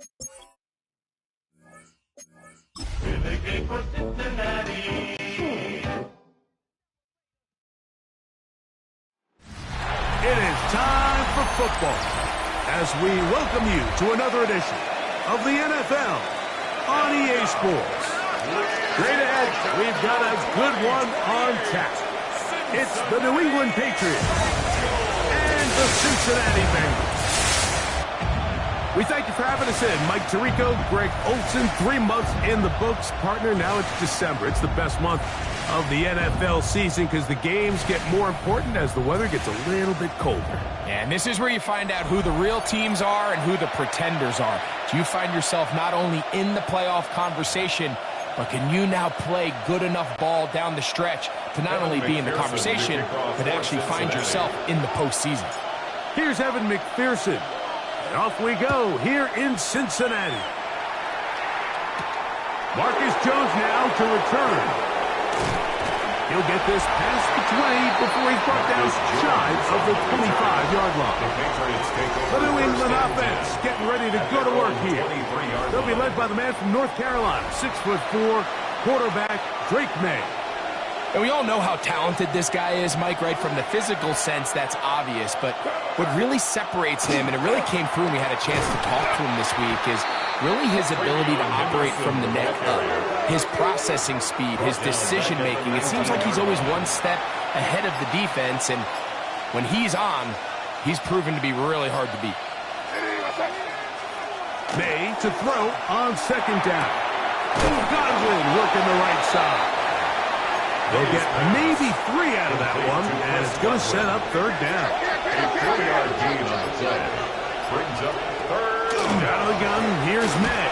It is time for football as we welcome you to another edition of the NFL on EA Sports. Straight ahead, we've got a good one on tap. It's the New England Patriots and the Cincinnati Bengals. We thank you for having us in. Mike Tirico, Greg Olsen, 3 months in the books. Partner, now it's December. It's the best month of the NFL season because the games get more important as the weather gets a little bit colder. And this is where you find out who the real teams are and who the pretenders are. Do you find yourself not only in the playoff conversation, but can you now play good enough ball down the stretch to not only be in the conversation, but actually find yourself in the postseason? Here's Evan McPherson. And off we go here in Cincinnati. Marcus Jones now to return. He'll get this past the 20 before he's brought down shy of the 25-yard line. The New England offense getting ready to go to work here. They'll be led by the man from North Carolina, 6'4", quarterback Drake May. And we all know how talented this guy is, Mike, right? From the physical sense, that's obvious. But what really separates him, and it really came through when we had a chance to talk to him this week, is really his ability to operate from the neck up. His processing speed, his decision-making. It seems like he's always one step ahead of the defense, and when he's on, he's proven to be really hard to beat. May to throw on second down. Godwin working the right side. They'll get maybe 3 out of that one, and it's going to set up third down. A 4-yard gain on the play. Brings up third down. Out of the gun, here's May.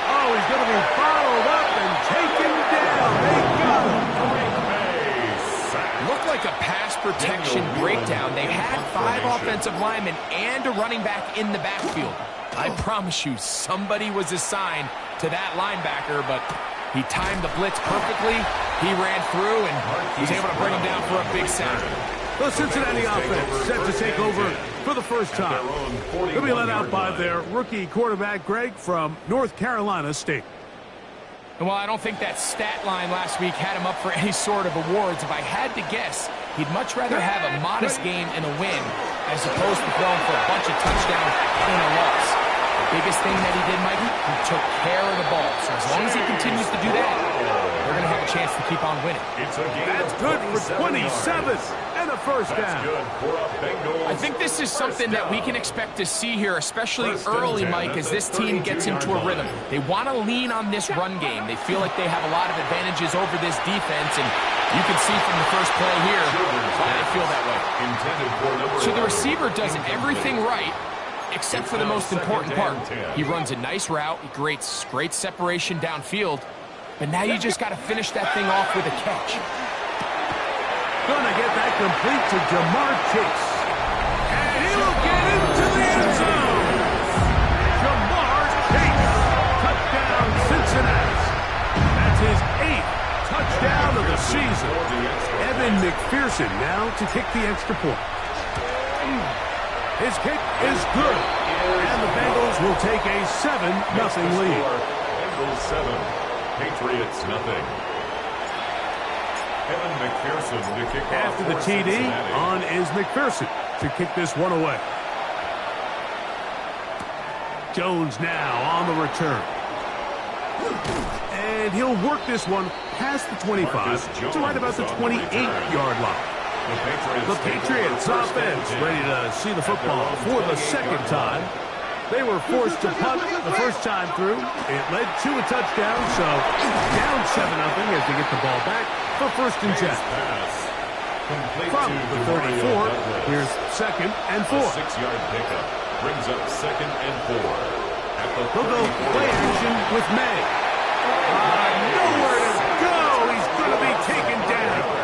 Oh, he's going to be followed up and taken down. They got him. Looked like a pass protection breakdown. They had 5 offensive linemen and a running back in the backfield. I promise you, somebody was assigned to that linebacker, but he timed the blitz perfectly. He ran through, and he was able to bring him down for a big sack. The Cincinnati offense set to take over for the first time. They'll be led out by their rookie quarterback, Greg, from North Carolina State. And while I don't think that stat line last week had him up for any sort of awards, if I had to guess, he'd much rather have a modest game and a win as opposed to throwing for a bunch of touchdowns and a loss. The biggest thing that he did, Mike, he took care of the ball. So as long as he continues to do that, they're going to have a chance to keep on winning. That's good for 27 and a first down. I think this is something that we can expect to see here, especially early, Mike, as this team gets into a rhythm. They want to lean on this run game. They feel like they have a lot of advantages over this defense, and you can see from the first play here why they feel that way. So the receiver does everything right, except for the most important part. He runs a nice route, he creates great separation downfield, but now you just got to finish that thing off with a catch. Gonna get that complete to Jamar Chase. And he'll get into the end zone. Jamar Chase. Touchdown, Cincinnati. That's his 8th touchdown of the season. Evan McPherson now to kick the extra point. His kick is good. And the Bengals will take a 7-0 lead. Bengals 7, Patriots nothing. Evan McPherson to kick off. After the TD, on is McPherson to kick this one away. Jones now on the return. And he'll work this one past the 25 to right about the 28-yard line. The Patriots offense ready to see the football for the second time. They were forced to punt the first time through. It led to a touchdown, so down 7-0 as they get the ball back for first and 10. From the 34, here's 2nd and 4. 6-yard pickup brings up 2nd and 4. They'll go play action with May. Nowhere to go. He's going to be taken down.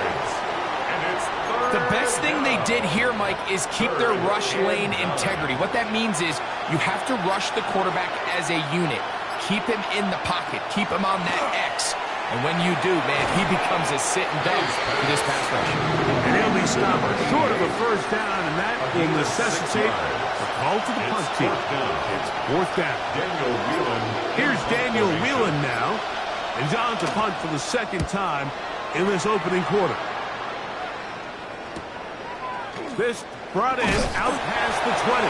The best thing they did here, Mike, is keep their rush lane integrity. What that means is you have to rush the quarterback as a unit. Keep him in the pocket. Keep him on that X. And when you do, man, he becomes a sitting duck for this pass rush. And he'll be stopped short of a first down, and that will necessitate a call to the punt team. It's fourth down. Here's Daniel Whelan now. And John to punt for the second time in this opening quarter. This brought in out past the 20.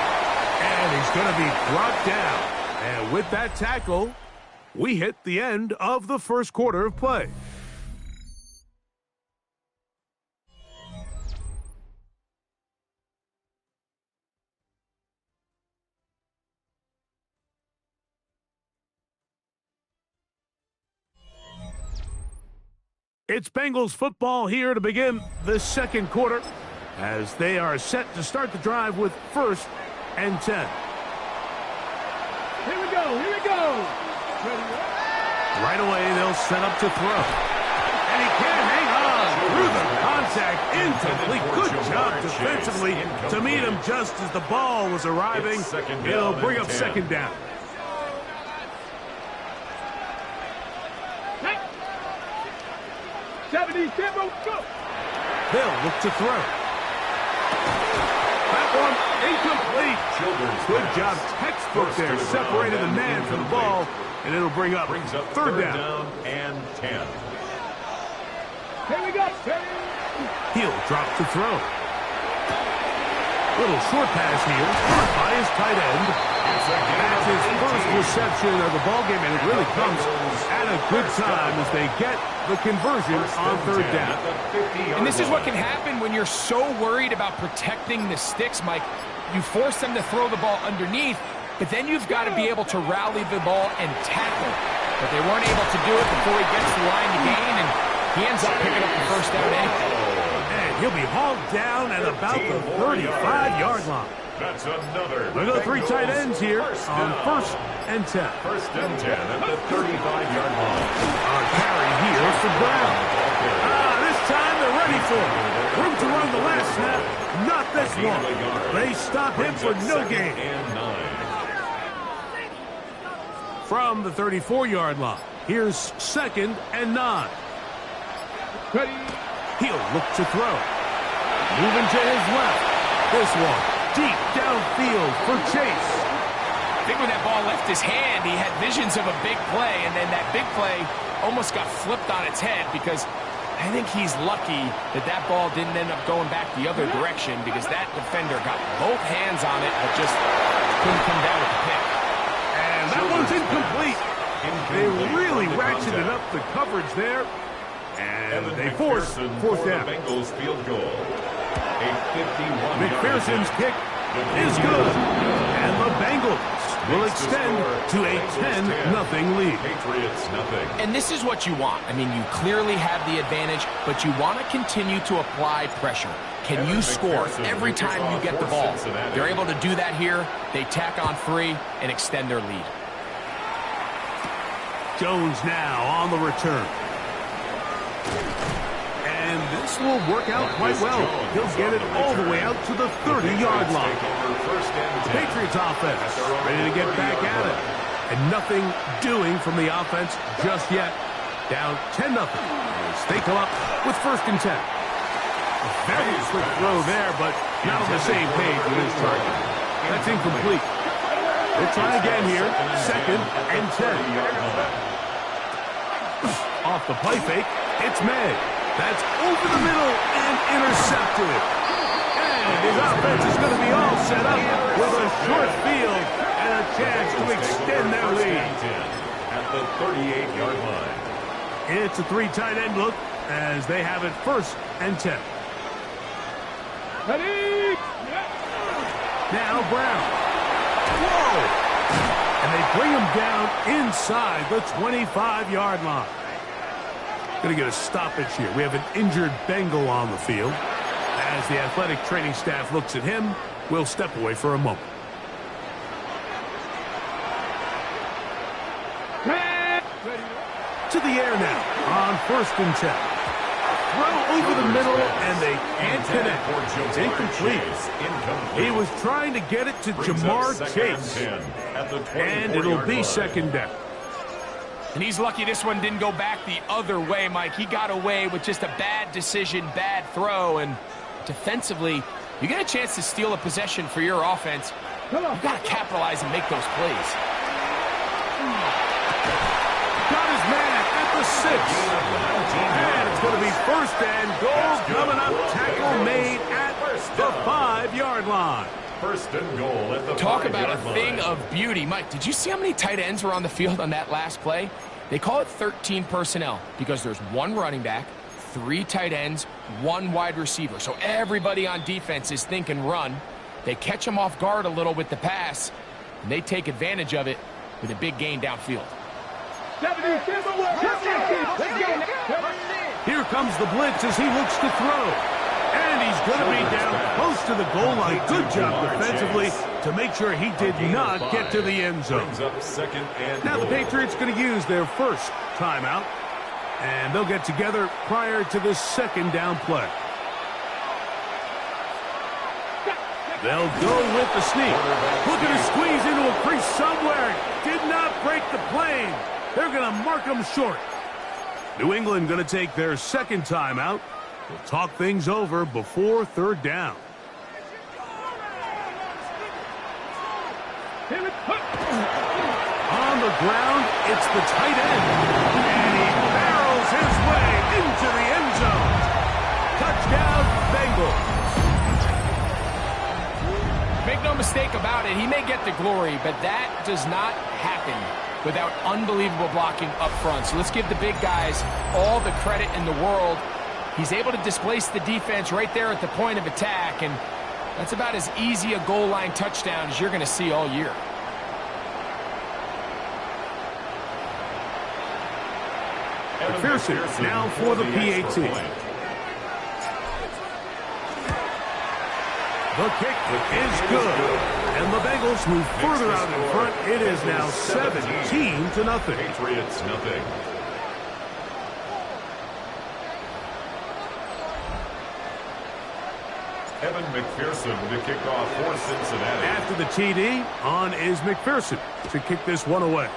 And he's going to be brought down. And with that tackle, we hit the end of the first quarter of play. It's Bengals football here to begin the second quarter as they are set to start the drive with 1st and 10. Here we go, here we go. Right away, they'll set up to throw. And he can't hang on through the contact. Incomplete. Good job defensively to meet him just as the ball was arriving. He'll bring up second down. They'll look to throw. That one incomplete. Good job, textbook there. Separated the man from the ball, and it'll bring up third down and 10. Here we go. He'll drop to throw. Little short pass here, caught by his tight end. That's his first reception of the ballgame, and it really comes at a good time as they get the conversion on third down. And this is what can happen when you're so worried about protecting the sticks, Mike. You force them to throw the ball underneath, but then you've got to be able to rally the ball and tackle. But they weren't able to do it before he gets the line to gain, and he ends up picking up the first down anyway. And he'll be hauled down at about the 35-yard line. That's another. We'll go 3 tight ends here on 1st and 10. 1st and 10 at the 35-yard line. Our carry here for Brown. This time they're ready for it. Room to run the last snap. Not this one. They stop him for no gain. From the 34-yard line, here's 2nd and 9. He'll look to throw. Moving to his left. This one deep downfield for Chase. I think when that ball left his hand, he had visions of a big play, and then that big play almost got flipped on its head because I think he's lucky that that ball didn't end up going back the other direction because that defender got both hands on it but just couldn't come down with the pick. And that one's incomplete. They really ratcheted up the coverage there. And they force 4th down. Bengals field goal. A 51. McPherson's kick is good. And the Bengals will extend to a 10-0 lead. Patriots nothing. And this is what you want. I mean, you clearly have the advantage, but you want to continue to apply pressure. Can you score every time you get the ball? They're able to do that here. They tack on 3 and extend their lead. Jones now on the return. And this will work out quite well. He'll get it all the way out to the 30-yard line. Patriots offense ready to get back at it. And nothing doing from the offense just yet. Down 10-0. They come up with 1st and 10. A very quick throw there, but not on the same page with his target. That's incomplete. We'll try again here. 2nd and 10. Off the play fake, it's May. That's over the middle and intercepted. And his offense is going to be all set up with a short field and a chance to extend their lead. At the 38-yard line. It's a 3 tight end look as they have it 1st and 10. Now Brown. Whoa! And they bring him down inside the 25-yard line. Going to get a stoppage here. We have an injured Bengal on the field. As the athletic training staff looks at him, we'll step away for a moment. To the air now on 1st and 10. Throw over the middle, and they can't connect. It's incomplete. He was trying to get it to Jamar Chase. And it'll be 2nd down. And he's lucky this one didn't go back the other way, Mike. He got away with just a bad decision, bad throw, and defensively, you get a chance to steal a possession for your offense. You've got to capitalize and make those plays. Got his man at the 6. And it's going to be 1st and goal coming up. Tackle made at the 5-yard line. 1st and goal at the 5-yard line. Talk about a thing of beauty. Mike, did you see how many tight ends were on the field on that last play? They call it 13 personnel because there's 1 running back, 3 tight ends, 1 wide receiver. So everybody on defense is thinking run. They catch them off guard a little with the pass, and they take advantage of it with a big gain downfield. Here comes the blitz as he looks to throw. And he's going to be down close to the goal line. Good job defensively to make sure he did not get to the end zone. Now the Patriots going to use their first timeout. And they'll get together prior to the 2nd down play. They'll go with the sneak. Looking to squeeze into a crease somewhere. Did not break the plane. They're going to mark him short. New England going to take their 2nd timeout. We'll talk things over before 3rd down. On the ground, it's the tight end. And he barrels his way into the end zone. Touchdown, Bengals. Make no mistake about it, he may get the glory, but that does not happen without unbelievable blocking up front. So let's give the big guys all the credit in the world. He's able to displace the defense right there at the point of attack, and that's about as easy a goal line touchdown as you're going to see all year. McPherson now for the PAT. The kick is good. And the Bengals move further out in front. It is now 17-0. Patriots nothing. Evan McPherson to kick off for Cincinnati. After the TD, on is McPherson to kick this one away.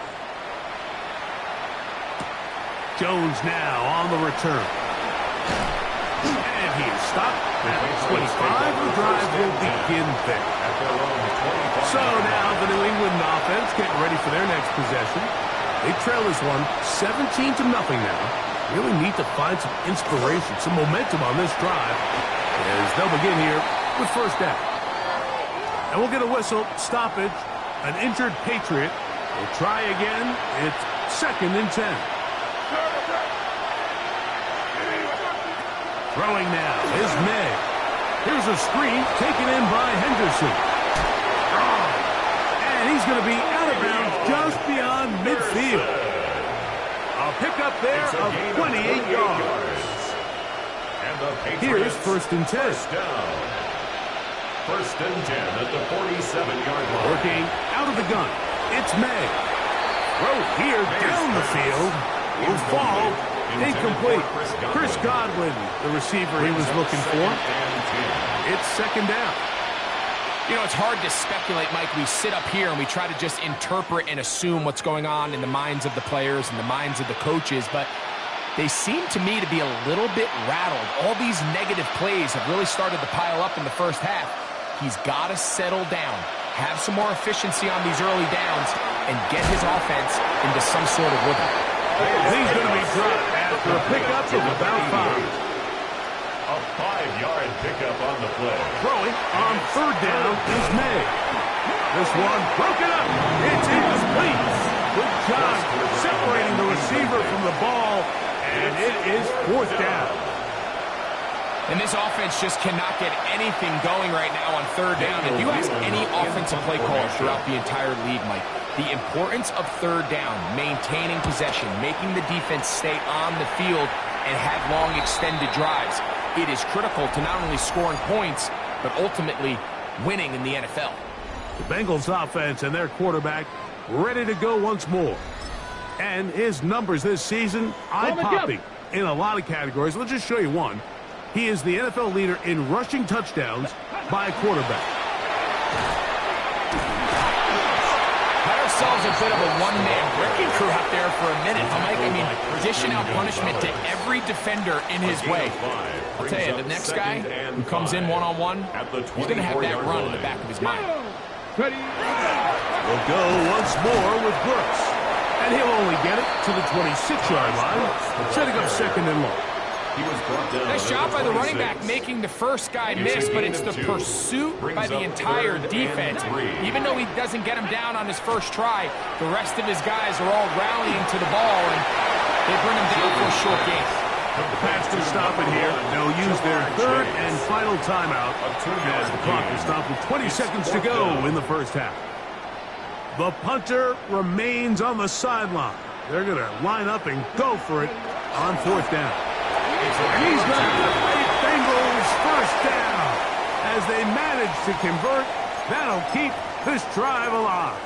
Jones now on the return. And he is stopped at 25. The drive will begin there. So now the New England offense getting ready for their next possession. They trail this one 17-0 now. Really need to find some inspiration, some momentum on this drive as they'll begin here with 1st down. And we'll get a whistle, stoppage, an injured Patriot. We'll try again. It's 2nd and 10. Throwing now is May. Here's a screen taken in by Henderson. And he's going to be out of bounds just beyond midfield. A pickup there of 28 yards. Here's 1st and 10. 1st and 10 at the 47-yard line. Working out of the gun. It's May. Throw here down the field. Will fall. Incomplete. Chris Godwin, the receiver he was looking for. It's 2nd down. You know, it's hard to speculate, Mike. We sit up here and we try to just interpret and assume what's going on in the minds of the players and the minds of the coaches, but they seem to me to be a little bit rattled. All these negative plays have really started to pile up in the first half. He's got to settle down, have some more efficiency on these early downs, and get his offense into some sort of rhythm. He's going to be dropped after a pickup of about 5. A 5-yard pickup on the play. Throwing on 3rd down is May. This one broken up. It's incomplete. Good job separating the receiver from the ball, and it is 4th down. And this offense just cannot get anything going right now on 3rd down. If you ask any offensive play caller throughout the entire league, Mike, the importance of 3rd down, maintaining possession, making the defense stay on the field and have long extended drives, it is critical to not only scoring points, but ultimately winning in the NFL. The Bengals offense and their quarterback ready to go once more. And his numbers this season, eye-popping in a lot of categories. Let's just show you one. He is the NFL leader in rushing touchdowns by a quarterback. themselves a bit of a one-man wrecking crew out there for a minute. Mike, I mean, dishing out punishment to every defender in his way. I'll tell you, the next guy who comes in one-on-one, he's going to have that run in the back of his mind. Ready? We'll go once more with Brooks. And he'll only get it to the 26-yard line, setting up second and long. Nice job by the running back making the first guy miss, but it's the pursuit by the entire defense. Even though he doesn't get him down on his first try, the rest of his guys are all rallying to the ball, and they bring him down for a short gain. The Pats can stop it here. They'll use their third and final timeout as the clock is stopped with 20 seconds to go in the first half. The punter remains on the sideline. They're going to line up and go for it on fourth down. And he's got the Bengals first down. As they manage to convert, that'll keep this drive alive.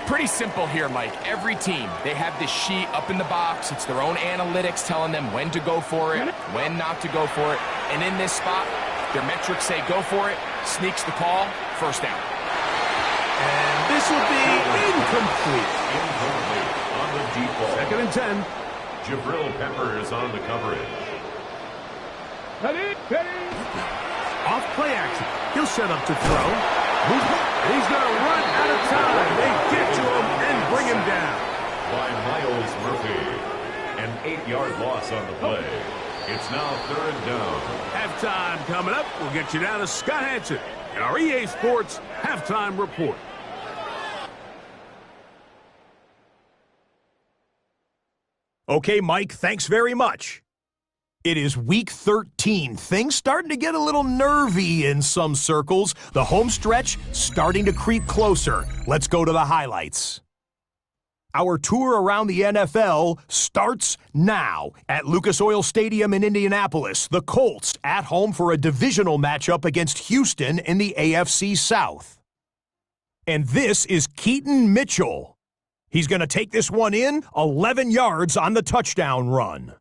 Pretty simple here, Mike. Every team, they have this sheet up in the box. It's their own analytics telling them when to go for it, when not to go for it. And in this spot, their metrics say go for it, sneaks the call, first down. And this will be incomplete. On the deep ball. Second and 10. Jabril Peppers on the coverage. Ready? Off play action. He'll set up to throw. He's going to run out of time. They get to him and bring him down. By Miles Murphy. An 8-yard loss on the play. It's now third down. Halftime coming up. We'll get you down to Scott Hansen in our EA Sports Halftime Report. Okay, Mike, thanks very much. It is week 13. Things starting to get a little nervy in some circles. The home stretch starting to creep closer. Let's go to the highlights. Our tour around the NFL starts now at Lucas Oil Stadium in Indianapolis. The Colts at home for a divisional matchup against Houston in the AFC South. And this is Keaton Mitchell. He's going to take this one in, 11 yards on the touchdown run.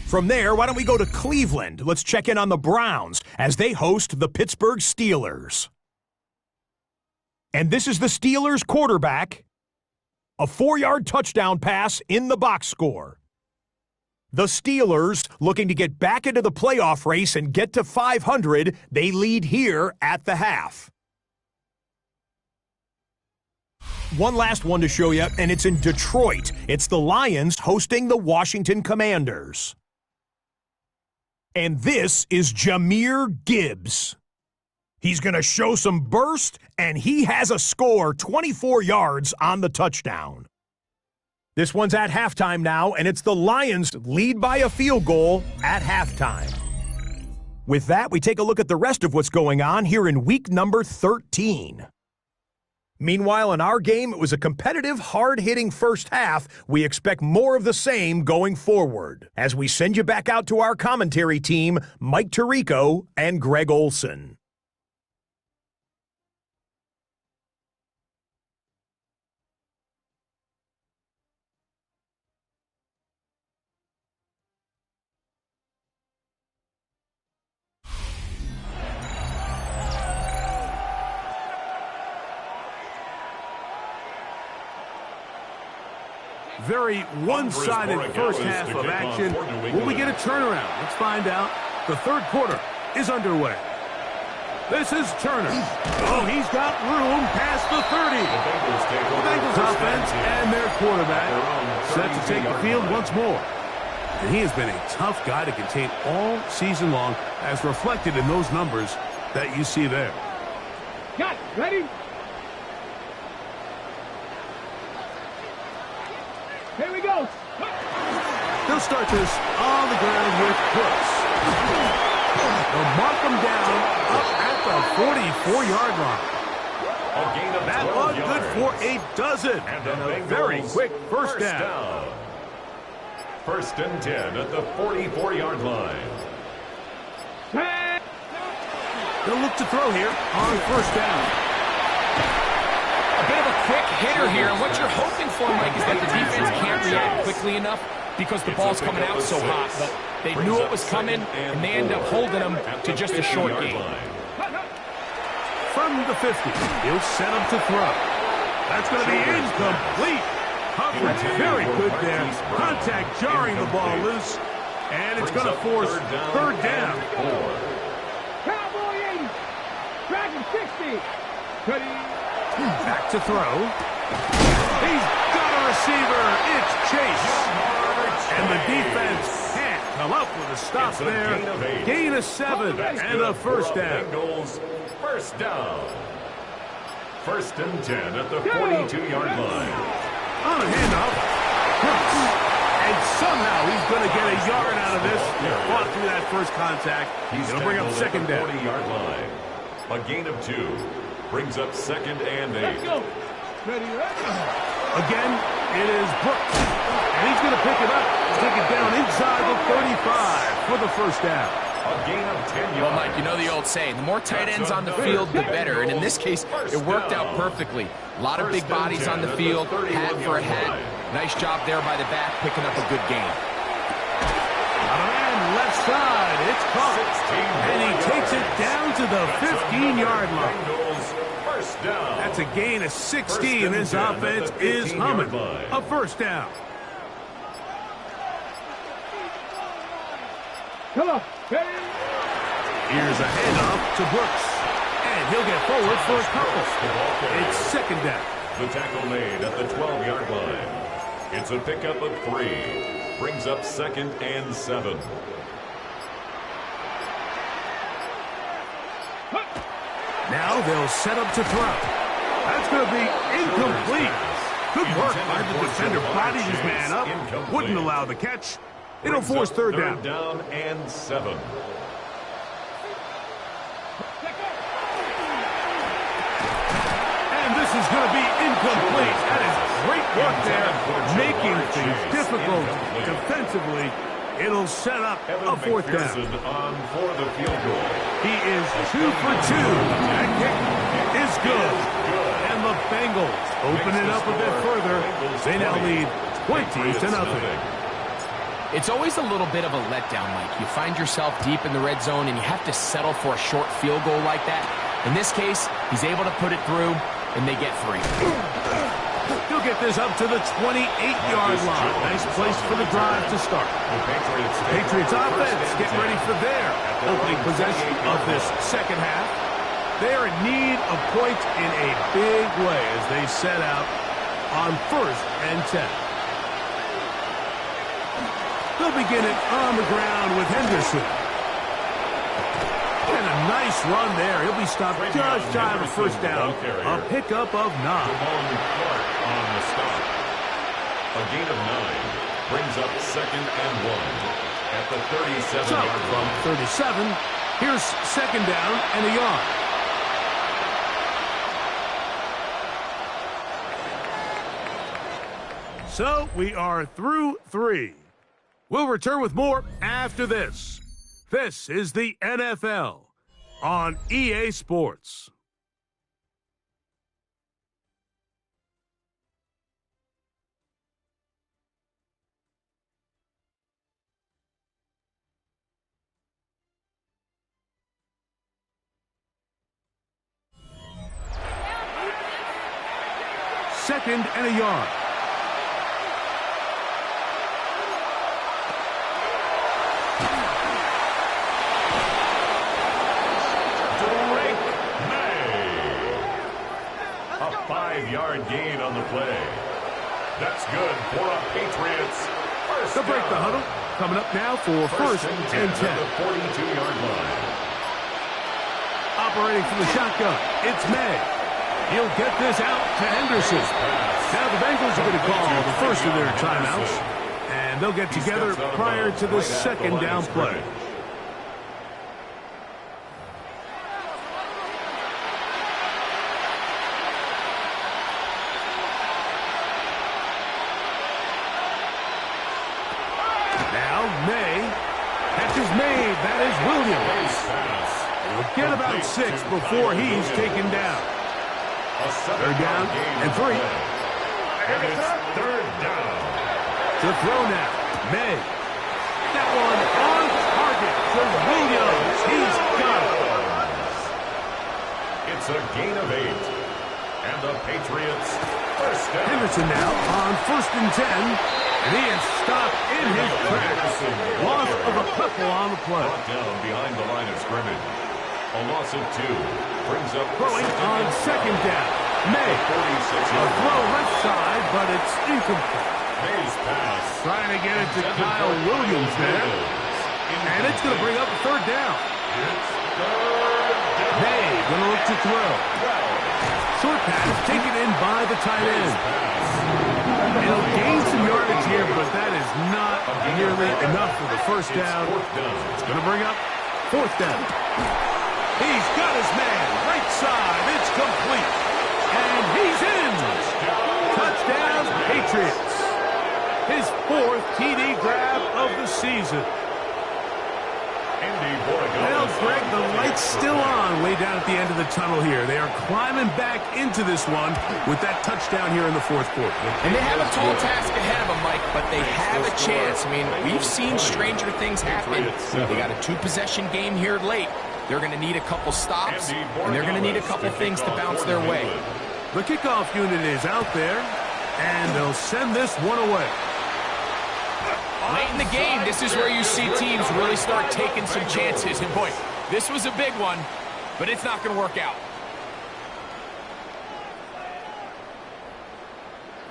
From there, why don't we go to Cleveland? Let's check in on the Browns as they host the Pittsburgh Steelers. And this is the Steelers quarterback. A 4-yard touchdown pass in the box score. The Steelers, looking to get back into the playoff race and get to 500, they lead here at the half. One last one to show you, and it's in Detroit. It's the Lions hosting the Washington Commanders. And this is Jahmyr Gibbs. He's going to show some burst, and he has a score, 24 yards on the touchdown. This one's at halftime now, and it's the Lions lead by a field goal at halftime. With that, we take a look at the rest of what's going on here in week number 13. Meanwhile, in our game, it was a competitive, hard-hitting first half. We expect more of the same going forward as we send you back out to our commentary team, Mike Tirico and Greg Olson. Very one-sided first half of action. Will we get a turnaround? Let's find out. The third quarter is underway. This is Turner. Oh, he's got room past the 30. The Bengals offense and their quarterback set to take the field once more. And he has been a tough guy to contain all season long, as reflected in those numbers that you see there. Got ready? Here we go. They'll start this on the ground with Brooks. They'll mark him down up at the 44-yard line. That one good for a dozen. And a very quick first down. First and 10 at the 44-yard line. They'll look to throw here on first down. A bit of a quick hitter here, and what you're hoping for, Mike, is that the defense can't react quickly enough because the ball's coming out so hot. But they knew it was coming, and they end up holding them to just a short game. From the 50, he'll set him to throw. That's going to be incomplete. Coverage very good there. Contact jarring the ball loose. And it's going to force third down. Cowboy 80. Dragon 60. Ready. Back to throw. He's got a receiver. It's Chase. And the defense can't come up with a stop there. Gain of 7 and a first down. Bengals first down. First and 10 at the 42-yard line. On a handoff. Brooks. And somehow he's going to get a yard out of this. Fought through that first contact. It'll bring up second down. 40-yard line. A gain of 2 brings up second and 8. Let's go. Ready, ready. Again, it is Brooks. And he's going to pick it up. Take it down inside the 35 for the first down. A gain of 10 yards. Well, Mike, you know the old saying, the more tight ends on the field, the better. And in this case, it worked out perfectly. A lot of big bodies on the field, hat for a hat. Nice job there by the back, picking up a good gain. And left side, it's caught. And he takes it down to the 15-yard line. First down. That's a gain of 16. This offense is humming. A first down. Come on. Ready. Here's a handoff to Brooks. And he'll get forward for a couple. It's second down. The tackle made at the 12-yard line. It's a pickup of 3. Brings up second and 7. Now they'll set up to throw. That's going to be incomplete. Good work by the defender. Bodied his man up. Wouldn't allow the catch. It'll force third down. Third down and 7. And this is going to be incomplete. That is great work there, making things difficult defensively. It'll set up a fourth down. On for the field goal. He is 2 for 2. That kick is good. And the Bengals open it up a bit further. They now lead 20-0. It's always a little bit of a letdown, Mike. You find yourself deep in the red zone, and you have to settle for a short field goal like that. In this case, he's able to put it through, and they get 3. He'll get this up to the 28-yard line. Nice place for the drive to start. The Patriots offense getting ready for their opening possession of this second half. They're in need of points in a big way as they set out on first and 10. They'll begin it on the ground with Henderson. And a nice run there. He'll be stopped just shy of a first down. A pickup of 9. On the stop. A gain of 9 brings up second and 1 at the 37-yard line. From 37, here's second down and a yard. So we are through 3. We'll return with more after this. This is the NFL on EA Sports. Second and a yard. A 5-yard gain on the play. That's good for a Patriots first They'll break down. the huddle. Coming up now for first and 10. At the 42-yard line. Operating from the shotgun, it's May. He'll get this out to Henderson. Now the Bengals are going to call the first of their timeouts, and they'll get together prior to the second down play. Now May. Catch is made. That is Williams. He'll get about 6 before he's taken down. Third down and 3. And it's third down. To throw now. May. That one on target for Williams. He's got it. It's a gain of 8. And the Patriots Henderson now on 1st and 10. And he is stopped in his tracks. Loss of a couple on the play. Brought down behind the line of scrimmage. A loss of 2. Brings up Throwing on 2nd down. May. A throw left side, but it's incomplete. May's pass. Trying to get it to Kyle Williams there. And it's going to bring up a 3rd down. May going to look to throw. Short pass taken in by the tight end. He'll gain some yardage here, but that is not nearly enough for the 1st down. It's going to bring up 4th down. He's got his man. Right side. It's complete. And he's in. Touchdown, Patriots. His 4th TD grab of the season. Well, Greg, the light's still on way down at the end of the tunnel here. They are climbing back into this one with that touchdown here in the 4th quarter. And they have a tall task ahead of them, Mike, but they have a chance. I mean, we've seen stranger things happen. They got a 2-possession game here late. They're going to need a couple stops, and they're going to need a couple things to bounce their way. The kickoff unit is out there, and they'll send this one away. Late in the game, this is where you see teams really start taking some chances. And boy, this was a big one, but it's not going to work out.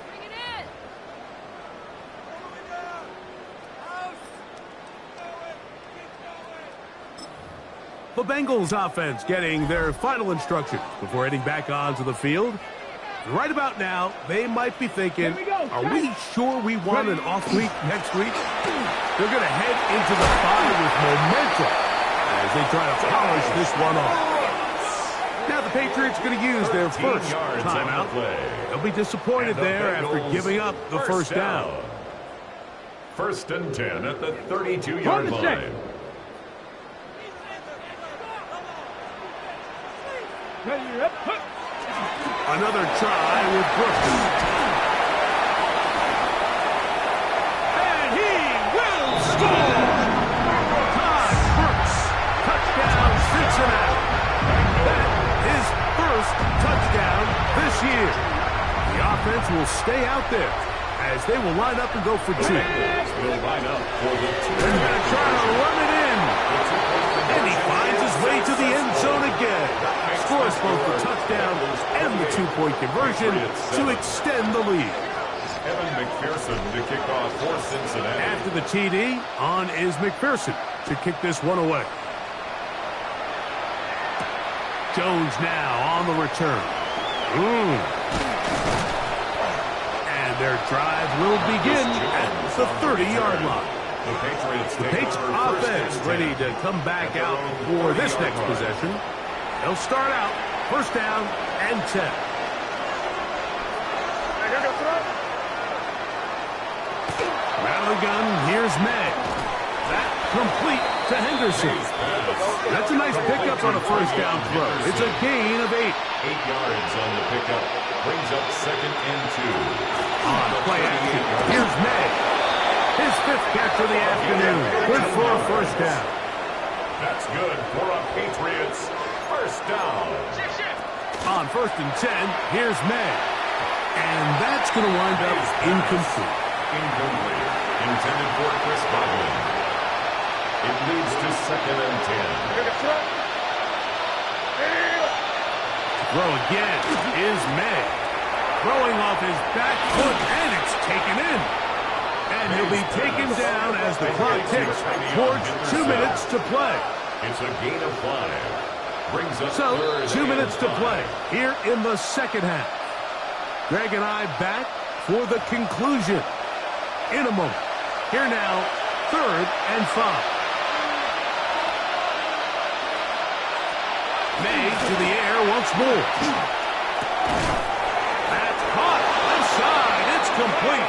Bring it in. The Bengals offense getting their final instructions before heading back onto the field. Right about now, they might be thinking, are we sure we want an off week next week? They're going to head into the bye with momentum as they try to polish this one off. Now the Patriots going to use their first timeout. They'll be disappointed there after giving up the 1st down. 1st and 10 at the 32-yard line. Another try with Brooks. And he will score! Todd Brooks, touchdown Cincinnati. That is 1st touchdown this year. The offense will stay out there as they will line up and go for 2. Will line up for the 2. They're going to try to run it in. And he finds his way to the end zone again. Scores both the touchdown and the 2-point conversion to extend the lead. Evan McPherson to kick off for Cincinnati. After the TD, on is McPherson to kick this one away. Jones now on the return. And their drive will begin at the 30-yard line. The Patriots offense ready to come back out for this next possession. They'll start out 1st down and 10. Rattle the gun, here's May. That complete to Henderson. That's a nice pickup on a 1st down throw. It's a gain of 8. 8 yards on the pickup. Brings up 2nd and 2. On play action, here's May. His 5th catch of the afternoon. Good for a 1st down. That's good for a Patriots 1st down. On 1st and 10, here's May. And that's going to wind up incomplete. Incomplete. Intended for Chris Godwin. It leads to 2nd and 10. Throw again is May. Throwing off his back foot, and it's taken in. And he'll be taken down as the clock ticks towards 2 minutes to play. It's a gain of 5. Brings us So, 2 minutes to play here in the 2nd half. Greg and I back for the conclusion in a moment. Here now, 3rd and 5. May to the air once more. That's caught. Left side. It's complete.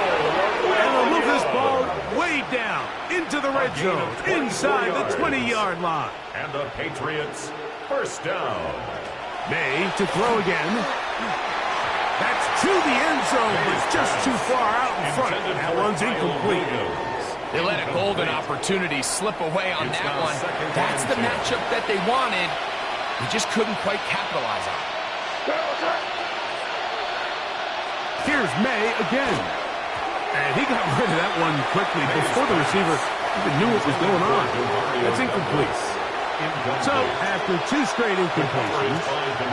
And they'll move this ball way down into the red zone, inside the 20-yard line. And the Patriots 1st down. May to throw again. That's to the end zone, but just too far out in front. That one's incomplete. They let a golden opportunity slip away on that one. That's the matchup that they wanted. They just couldn't quite capitalize on it. Here's May again. And he got rid of that one quickly before the receiver even knew what was going on. That's incomplete. So, after 2 straight incompletions,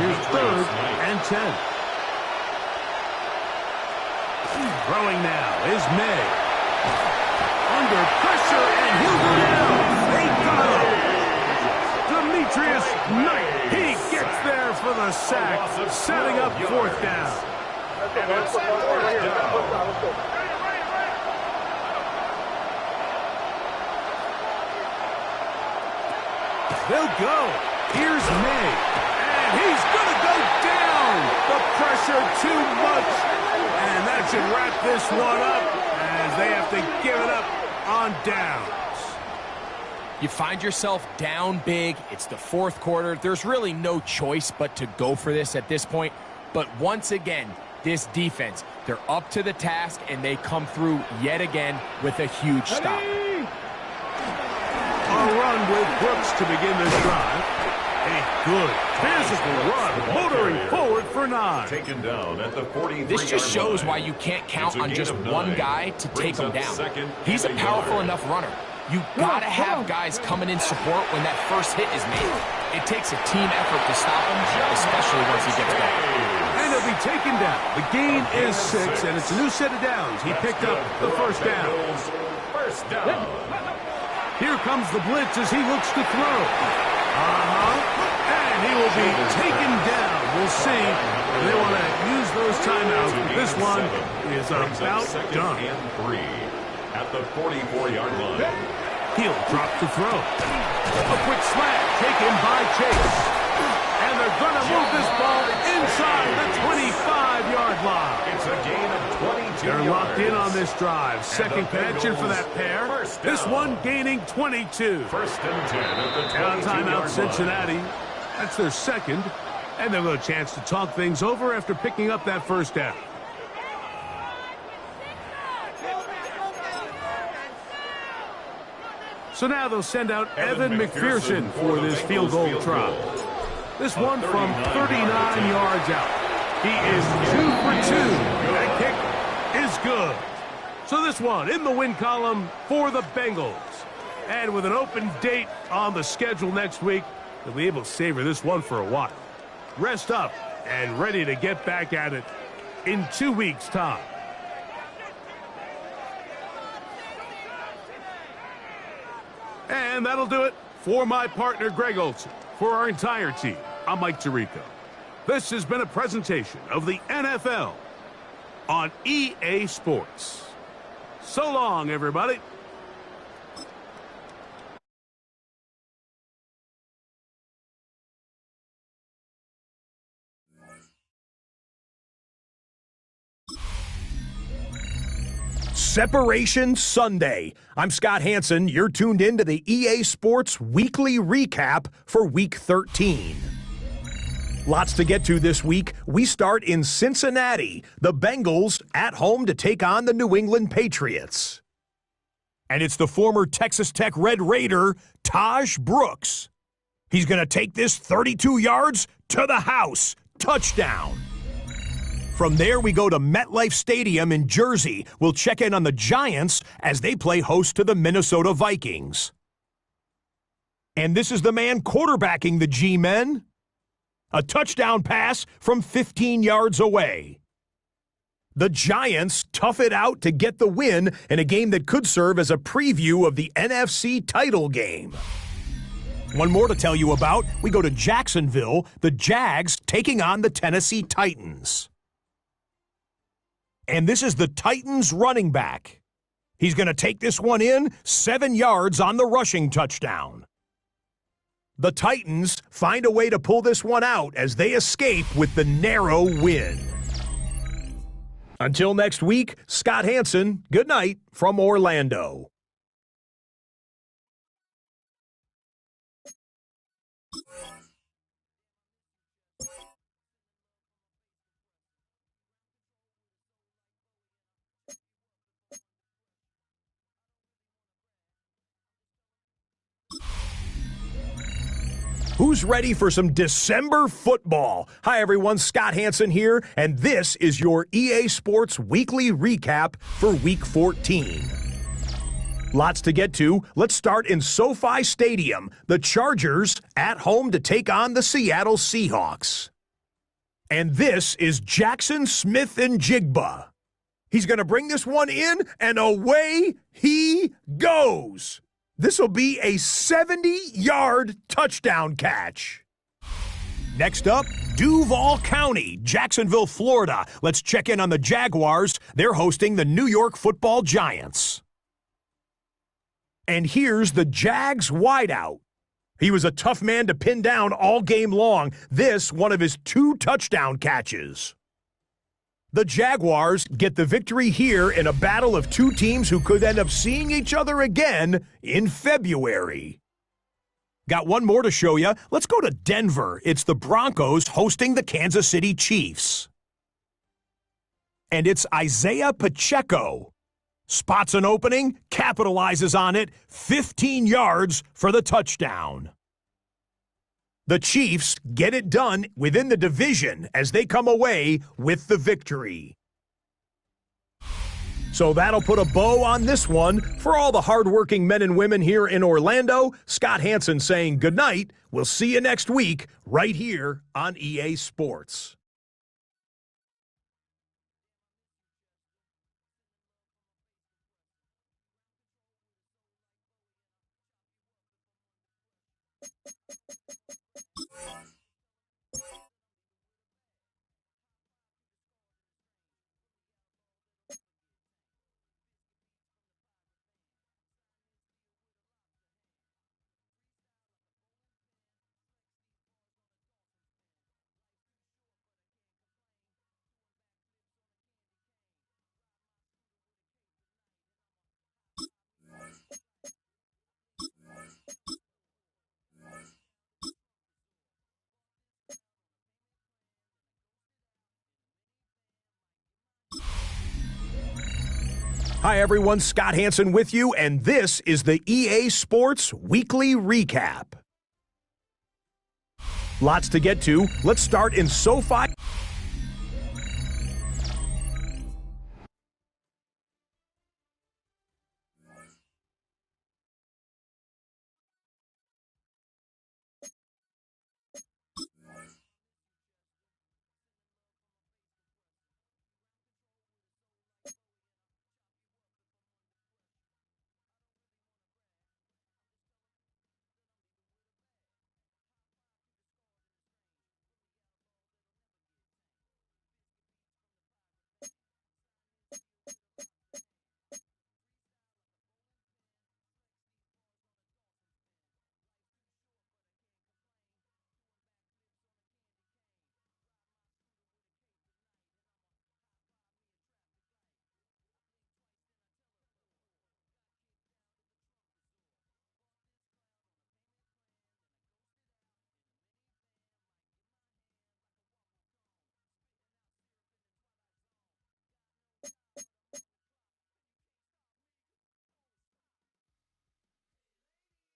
here's 3rd and 10. Throwing now is May. Under pressure, and he'll go down. They got him. Demetrius Knight. He gets there for the sack, setting up 4th down. And it's 4th down. They'll go. Here's May. And he's going to go down. The pressure too much. And that should wrap this one up as they have to give it up on downs. You find yourself down big. It's the 4th quarter. There's really no choice but to go for this at this point. But once again, this defense, they're up to the task, and they come through yet again with a huge stop. A run with Brooks to begin this drive. A good physical run, motoring forward for 9. Taken down at the 43-yard This just shows line. why you can't count on It's a just gain of one 9. guy to take Brings him up down. second He's a and powerful yard. enough runner. You gotta have guys coming in support when that first hit is made. It takes a team effort to stop him, especially once he gets back. And he'll be taken down. The gain is 6, and it's a new set of downs. He picked up the first down. First down. Here comes the blitz as he looks to throw. And he will be taken down. We'll see. They want to use those timeouts, but this one is about done. And 3 at the 44-yard line. He'll drop to throw. A quick slant taken by Chase. And they're going to move this ball inside the 25-yard line. It's a gain of 22 They're locked in yards. on this drive. Second connection for that pair. This one gaining 22. First and 10 at the Now 22-yard timeout line. Cincinnati. That's their second. And they'll have a chance to talk things over after picking up that first down. So now they'll send out Evan McPherson for this field goal try. This one from 39 yards out. He is 2 for 2. That kick is good. So this one in the win column for the Bengals. And with an open date on the schedule next week, they'll be able to savor this one for a while. Rest up and ready to get back at it in 2 weeks' time. And that'll do it for my partner, Greg Olson. For our entire team, I'm Mike Tirico. This has been a presentation of the NFL on EA Sports. So long, everybody. Separation Sunday. I'm Scott Hansen. You're tuned in to the EA Sports Weekly Recap for Week 13. Lots to get to this week. We start in Cincinnati. The Bengals at home to take on the New England Patriots. And it's the former Texas Tech Red Raider, Taj Brooks. He's going to take this 32 yards to the house. Touchdown. From there, we go to MetLife Stadium in Jersey. We'll check in on the Giants as they play host to the Minnesota Vikings. And this is the man quarterbacking the G-Men. A touchdown pass from 15 yards away. The Giants tough it out to get the win in a game that could serve as a preview of the NFC title game. One more to tell you about. We go to Jacksonville. The Jags taking on the Tennessee Titans. And this is the Titans running back. He's going to take this one in 7 yards on the rushing touchdown. The Titans find a way to pull this one out as they escape with the narrow win. Until next week, Scott Hansen, good night from Orlando. Who's ready for some December football? Hi, everyone. Scott Hansen here, and this is your EA Sports Weekly Recap for Week 14. Lots to get to. Let's start in SoFi Stadium. The Chargers at home to take on the Seattle Seahawks. And this is Jackson Smith-Njigba. He's going to bring this one in, and away he goes. This will be a 70-yard touchdown catch. Next up, Duval County, Jacksonville, Florida. Let's check in on the Jaguars. They're hosting the New York Football Giants. And here's the Jags wideout. He was a tough man to pin down all game long. This, one of his 2 touchdown catches. The Jaguars get the victory here in a battle of 2 teams who could end up seeing each other again in February. Got one more to show you. Let's go to Denver. It's the Broncos hosting the Kansas City Chiefs. And it's Isaiah Pacheco. Spots an opening, capitalizes on it, 15 yards for the touchdown. The Chiefs get it done within the division as they come away with the victory. So that'll put a bow on this one. For all the hardworking men and women here in Orlando, Scott Hansen saying goodnight. We'll see you next week right here on EA Sports. Hi, everyone. Scott Hansen with you, and this is the EA Sports Weekly Recap. Lots to get to. Let's start in SoFi.